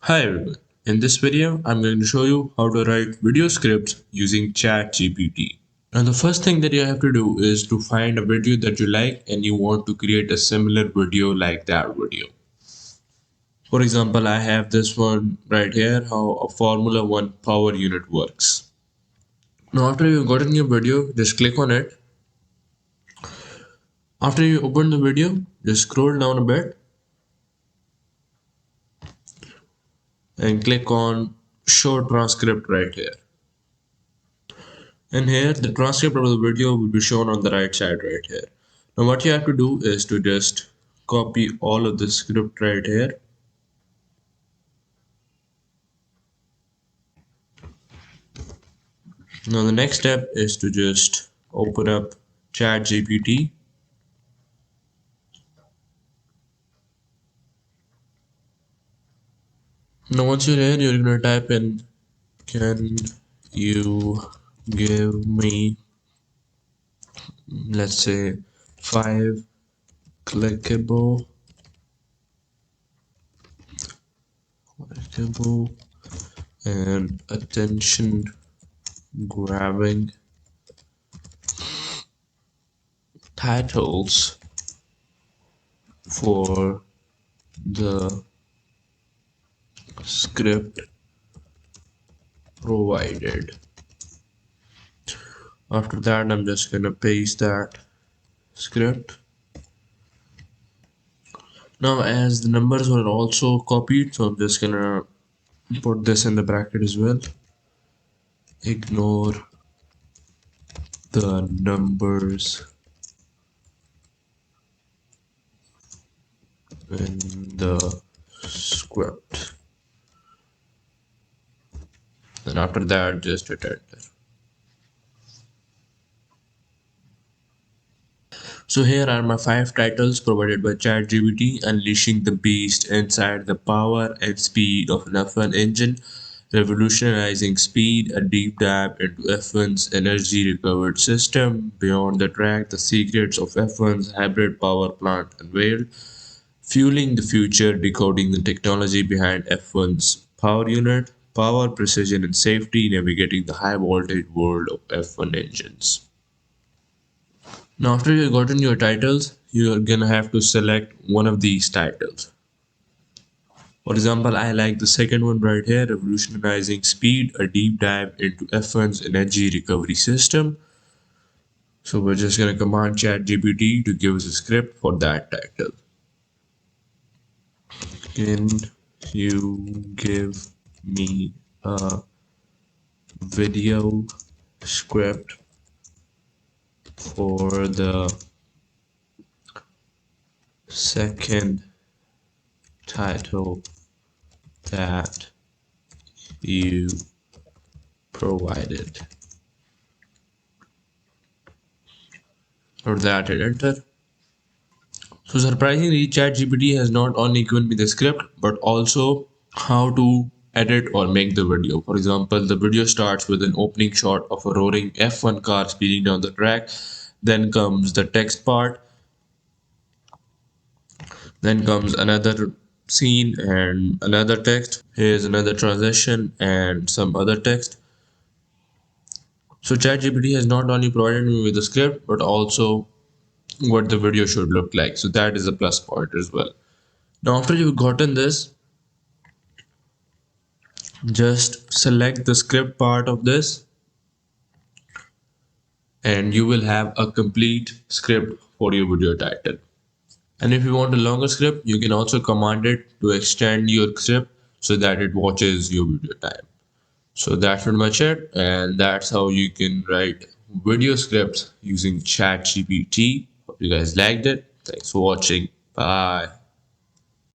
Hi everyone, in this video I'm going to show you how to write video scripts using ChatGPT. Now the first thing that you have to do is to find a video that you like and you want to create a similar video like that video. For example, I have this one right here, how a Formula 1 power unit works. Now after you've gotten your video, just click on it. After you open the video, just scroll down a bit and click on show transcript right here. And here the transcript of the video will be shown on the right side right here. Now what you have to do is to just copy all of the script right here. Now the next step is to just open up ChatGPT. Now once you're here, you're gonna type in, can you give me, let's say, 5 clickable and attention grabbing titles for the script provided. After that, I'm just gonna paste that script. Now as the numbers were also copied, so I'm just gonna put this in the bracket as well. Ignore the numbers in the script. And after that, just hit enter. So here are my 5 titles provided by ChatGPT: Unleashing the Beast Inside the Power and Speed of an F1 Engine, Revolutionizing Speed, a deep dive into F1's energy recovered system, Beyond the Track, the secrets of F1's hybrid power plant unveiled, Fueling the Future, decoding the technology behind F1's power unit, Power, Precision and Safety, navigating the high voltage world of F1 engines. Now after you've gotten your titles, you're gonna have to select one of these titles. For example, I like the second one right here, Revolutionizing Speed, a deep dive into F1's energy recovery system. So we're just gonna command ChatGPT to give us a script for that title. Can you give me a video script for the second title that you provided? Or that, hit enter. So surprisingly, ChatGPT has not only given me the script but also how to edit or make the video. For example, the video starts with an opening shot of a roaring F1 car speeding down the track. Then comes the text part. Then comes another scene and another text. Here's another transition and some other text. So ChatGPT has not only provided me with the script but also what the video should look like. So that is a plus point as well. Now after you've gotten this, just select the script part of this and you will have a complete script for your video title. And if you want a longer script, you can also command it to extend your script so that it watches your video time. So that's pretty much it, and that's how you can write video scripts using ChatGPT. Hope you guys liked it. Thanks for watching. Bye.